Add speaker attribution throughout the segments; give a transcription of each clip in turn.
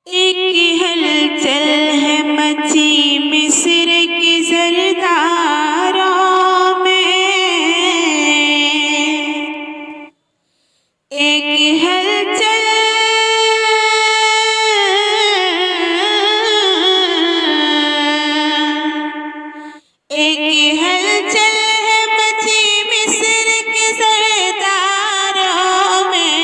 Speaker 1: एक हलचल है मची मिस्र की सरदारों में। एक हलचल है मची मिस्र के सरदारों में।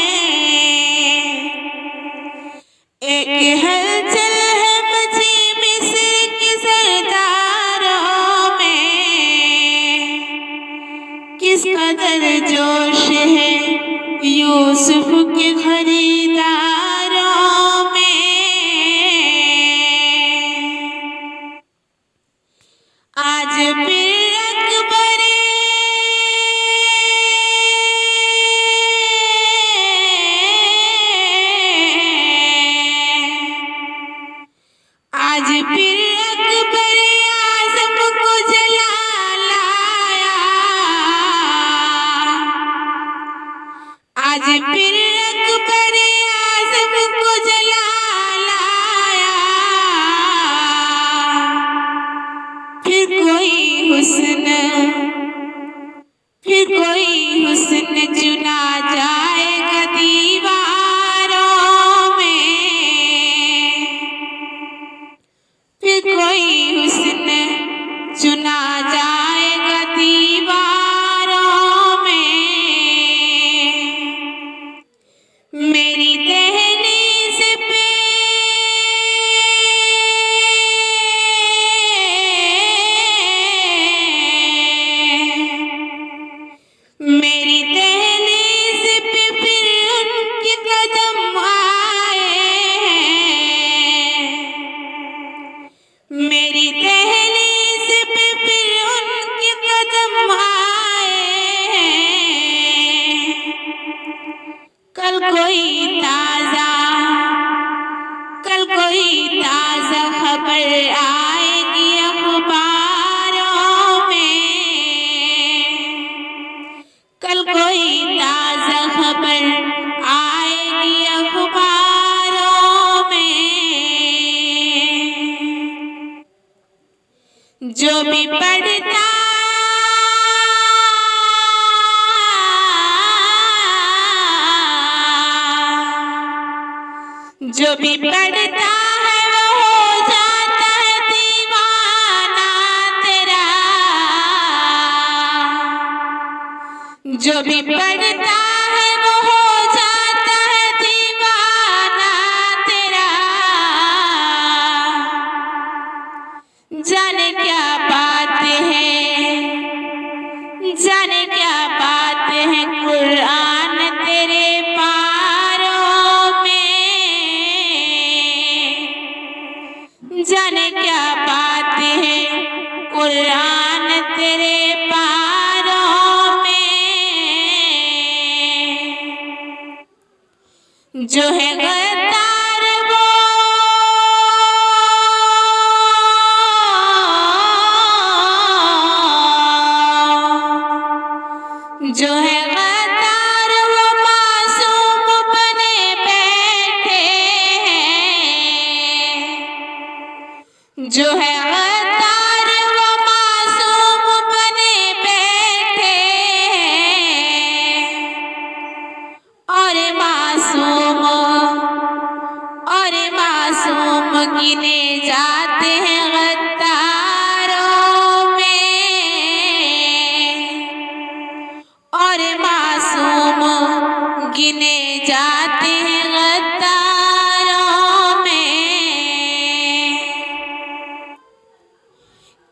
Speaker 1: एक हलचल है मची मिस्र के सरदारों में। किस कदर जोश है यूसुफ के खरीदारों में। आज फिर अकबरे आज फिर अकबरे आज़म को जला लाया। आज फिर अकबरे आज़म को जला लाया। फिर कोई हुस्न चुना जाएगा दीवारों में। फिर कोई हुस्न चुना जाएगा दीवारों में। मेरी दहलीज़ पे मेरी दहलीज़ पे फिर उनके कदम आए हैं। मेरी दहलीज़ पे फिर उनके कदम आए हैं। कल कोई ताज़ा खबर आएगी अखबारों में। कल कोई ताज़ा खबर आएगी अखबारों में। जो भी पढ़ता है वो हो जाता है दीवाना तेरा। जो भी पढ़ता है वो हो जाता है दीवाना तेरा। जाने क्या बात है कुरान तेरे पारों में। जाने क्या बात है कुरान तेरे पारों में। जो है गद्दार वो मासूम बने बैठे हैं। जो है गद्दार वो मासूम बने बैठे हैं। और मासूम गिने जाते हैं गद्दारों में। और मासूम गिने जाते हैं गद्दारों में।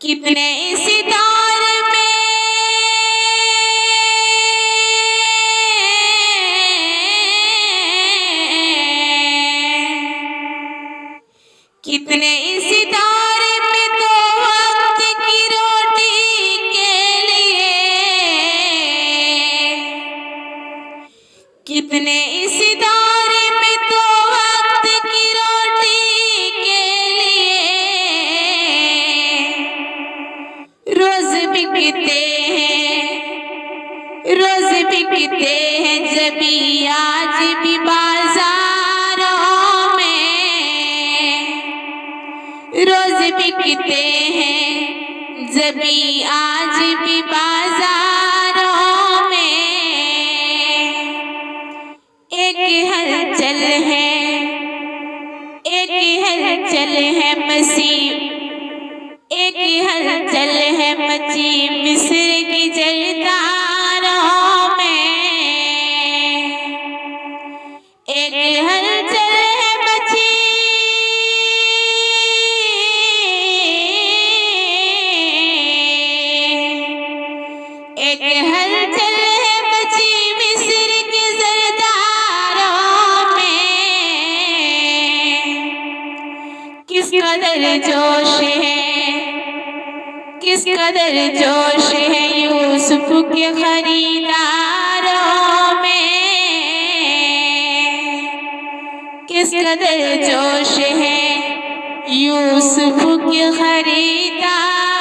Speaker 1: कितने इस दौर में कितने इस दौर में दो वक्त की रोटी के लिए। कितने इस दौर में दो वक्त की रोटी के लिए। रोज बिकते हैं जबी आज भी बाजारों में। बिकते हैं जबी आज भी बाजारों में। एक हलचल है, एक हलचल है मसी, एक हलचल है मची मिस्र की जरदारों में। एक हलचल है मची, एक हलचल है मची मिस्र के जरदारों में। किस कदर जोश है, किस कदर जोश है यूसुफ के खरीदारों में। किस कदर जोश है यूसुफ के खरीदारों